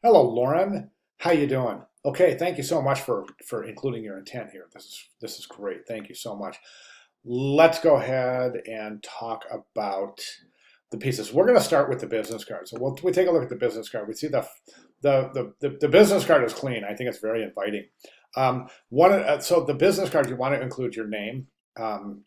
Hello, Lauren. How you doing? Okay, thank you so much for including your intent here. This is great. Thank you so much. Let's go ahead and talk about the pieces. We're going to start with the business card. So we take a look at the business card. We see the business card is clean. I think it's very inviting. So the business card, you want to include your name. Um,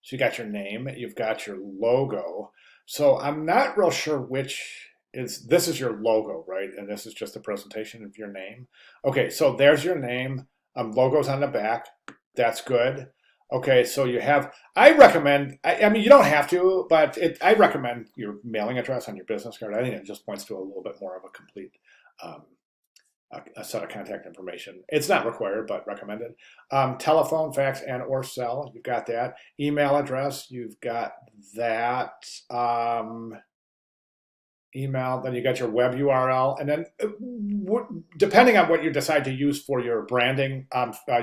so you got your name, you've got your logo. So I'm not real sure which is, this is your logo, right? And this is just a presentation of your name. Okay, so there's your name. Logos on the back. That's good. Okay, so you have, I recommend, I mean, you don't have to, but I recommend your mailing address on your business card. I think it just points to a little bit more of a complete um, a set of contact information. It's not required, but recommended. Telephone, fax, and or cell, you've got that. Email address, you've got that. Email, then you got your web URL, and then depending on what you decide to use for your branding,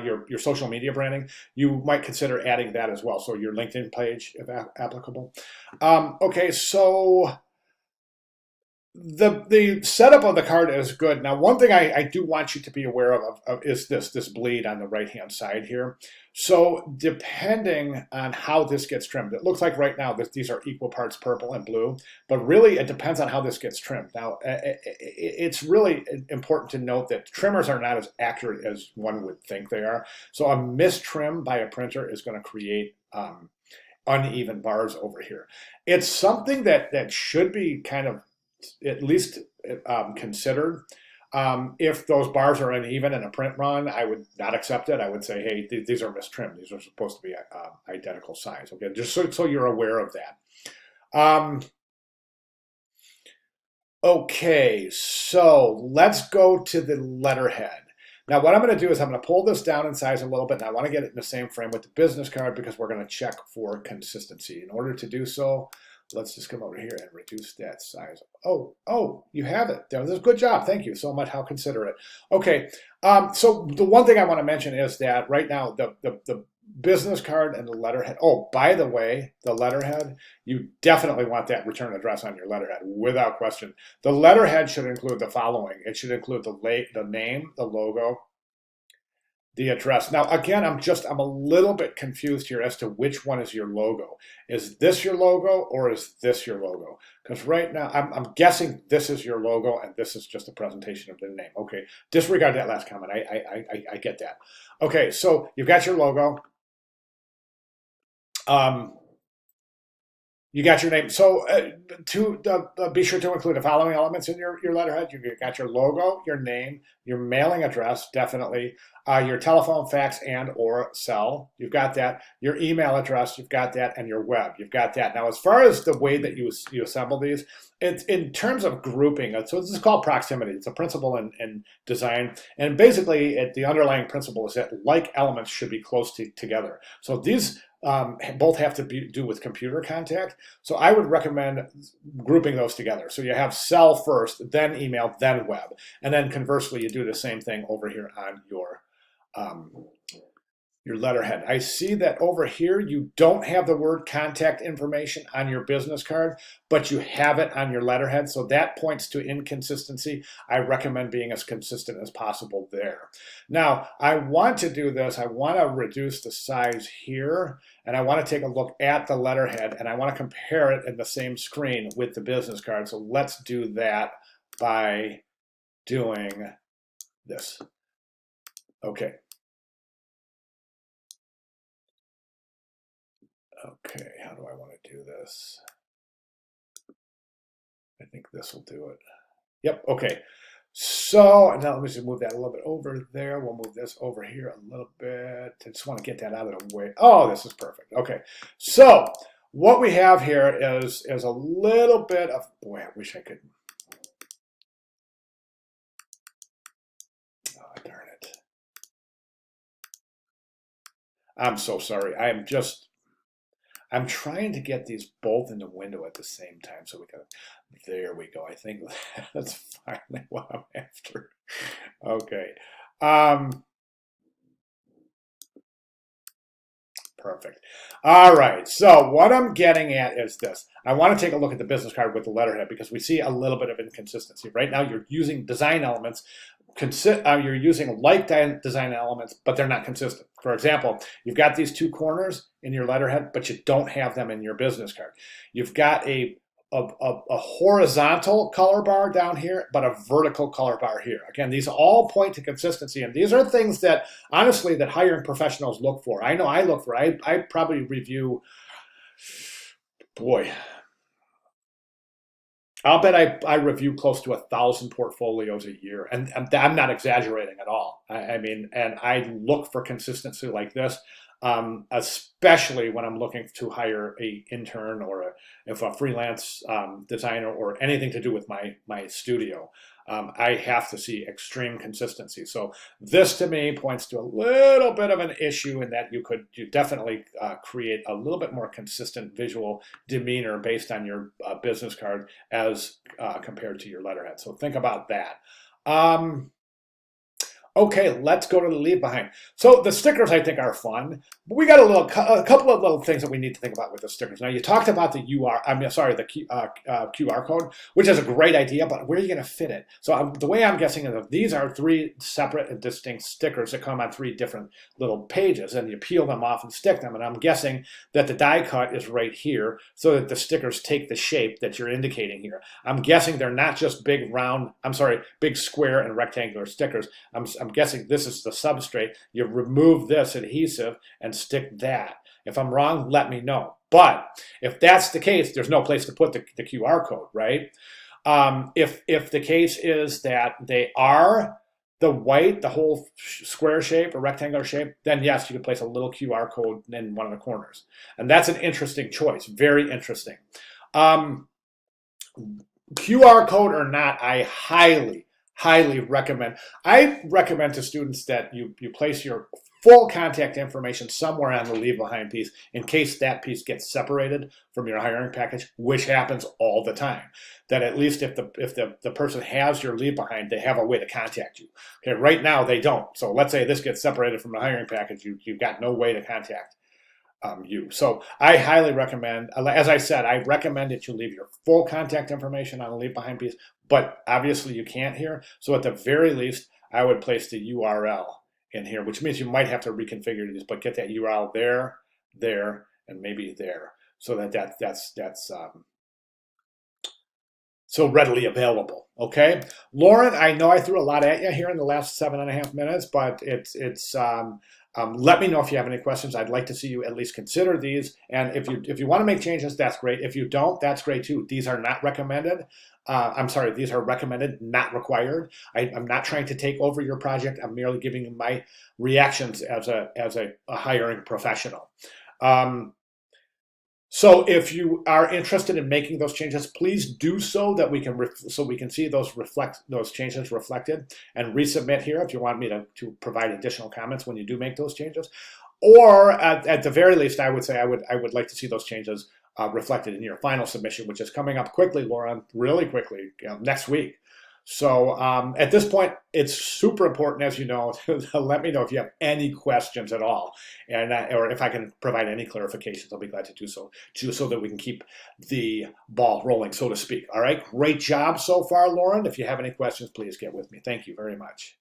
your social media branding, you might consider adding that as well. So your LinkedIn page, if applicable. Okay, so the setup of the card is good. Now, one thing I do want you to be aware of is this bleed on the right hand side here. So depending on how this gets trimmed, it looks like right now that these are equal parts purple and blue, but really it depends on how this gets trimmed. Now, it's really important to note that trimmers are not as accurate as one would think they are. So a mistrim by a printer is going to create uneven bars over here. It's something that should be kind of at least considered. If those bars are uneven in a print run, I would not accept it. I would say, hey, these are mistrimmed. These are supposed to be identical size. Okay, just so you're aware of that. Okay, so let's go to the letterhead. Now, what I'm going to do is I'm going to pull this down in size a little bit, and I want to get it in the same frame with the business card because we're going to check for consistency. In order to do so, let's just come over here and reduce that size. Oh, you have it. That was a good job. Thank you so much. How considerate. Okay, so the one thing I want to mention is that right now the business card and the letterhead. Oh, by the way, the letterhead, you definitely want that return address on your letterhead without question. The letterhead should include the following. It should include the name, the logo, the address. Now, again, I'm a little bit confused here as to which one is your logo. Is this your logo or is this your logo? Because right now, I'm guessing this is your logo and this is just a presentation of the name. Okay, disregard that last comment. I get that. Okay, so you've got your logo. Um, You got your name. So be sure to include the following elements in your letterhead. You got your logo, your name, your mailing address, definitely, your telephone, fax, and or cell. You've got that. Your email address, you've got that, and your web, you've got that. Now, as far as the way that you assemble these, it's in terms of grouping. So this is called proximity. It's a principle in design, and basically, the underlying principle is that like elements should be close together. So these both have to do with computer contact. So I would recommend grouping those together. So you have cell first, then email, then web. And then conversely, you do the same thing over here on um, your letterhead. I see that over here you don't have the word contact information on your business card, but you have it on your letterhead. So that points to inconsistency. I recommend being as consistent as possible there. Now, I want to do this. I want to reduce the size here, and I want to take a look at the letterhead, and I want to compare it in the same screen with the business card. So let's do that by doing this. Okay. Okay, how do I want to do this? I think this will do it. Yep, okay. So now let me just move that a little bit over there. We'll move this over here a little bit. I just want to get that out of the way. Oh, this is perfect. Okay, so what we have here is a little bit of, boy, I wish I could. Oh, darn it. I'm so sorry. I'm trying to get these both in the window at the same time so we can, there we go. I think that's finally what I'm after. Okay. Perfect. All right. So what I'm getting at is this. I want to take a look at the business card with the letterhead because we see a little bit of inconsistency. Right now you're using design elements, you're using like design elements, but they're not consistent. For example, you've got these two corners in your letterhead, but you don't have them in your business card. You've got a horizontal color bar down here, but a vertical color bar here. Again, these all point to consistency, and these are things that, honestly, that hiring professionals look for. I know I look for. I probably review, boy, I'll bet I review close to 1,000 portfolios a year, and I'm not exaggerating at all. I mean, and I look for consistency like this, especially when I'm looking to hire a intern or if a freelance designer or anything to do with my studio. I have to see extreme consistency. So this to me points to a little bit of an issue in that you definitely create a little bit more consistent visual demeanor based on your business card as compared to your letterhead. So think about that. Okay, let's go to the leave behind. So the stickers I think are fun, but we got a couple of little things that we need to think about with the stickers. Now you talked about the QR code, which is a great idea, but where are you going to fit it? So the way I'm guessing is that these are 3 separate and distinct stickers that come on 3 different little pages, and you peel them off and stick them. And I'm guessing that the die cut is right here, so that the stickers take the shape that you're indicating here. I'm guessing they're not just big square and rectangular stickers. I'm guessing this is the substrate. You remove this adhesive and stick that. If I'm wrong, let me know. But if that's the case, there's no place to put the QR code, right? If the case is that they are the whole square shape or rectangular shape, then yes, you can place a little QR code in one of the corners. And that's an interesting choice, very interesting. QR code or not, I highly recommend. I recommend to students that you place your full contact information somewhere on the leave behind piece in case that piece gets separated from your hiring package, which happens all the time. That at least if the person has your leave behind, they have a way to contact you. Okay, right now they don't. So let's say this gets separated from the hiring package, you've got no way to contact you. So I highly recommend, as I said, I recommend that you leave your full contact information on a leave behind piece, but obviously you can't here. So at the very least, I would place the URL in here, which means you might have to reconfigure these, but get that URL there, and maybe there, so that's so readily available. Okay, Lauren, I know I threw a lot at you here in the last 7.5 minutes, but let me know if you have any questions. I'd like to see you at least consider these. And if you want to make changes, that's great. If you don't, that's great too. These are not recommended. I'm sorry, these are recommended, not required. I'm not trying to take over your project. I'm merely giving you my reactions as a hiring professional. So if you are interested in making those changes, please do so that we can see those changes reflected and resubmit here if you want me to provide additional comments when you do make those changes. Or at the very least, I would say I would like to see those changes reflected in your final submission, which is coming up quickly, Laura, really quickly, next week. So at this point, it's super important, as you know, to let me know if you have any questions at all, and or if I can provide any clarifications. I'll be glad to do so, so that we can keep the ball rolling, so to speak. All right, great job so far, Lauren. If you have any questions, please get with me. Thank you very much.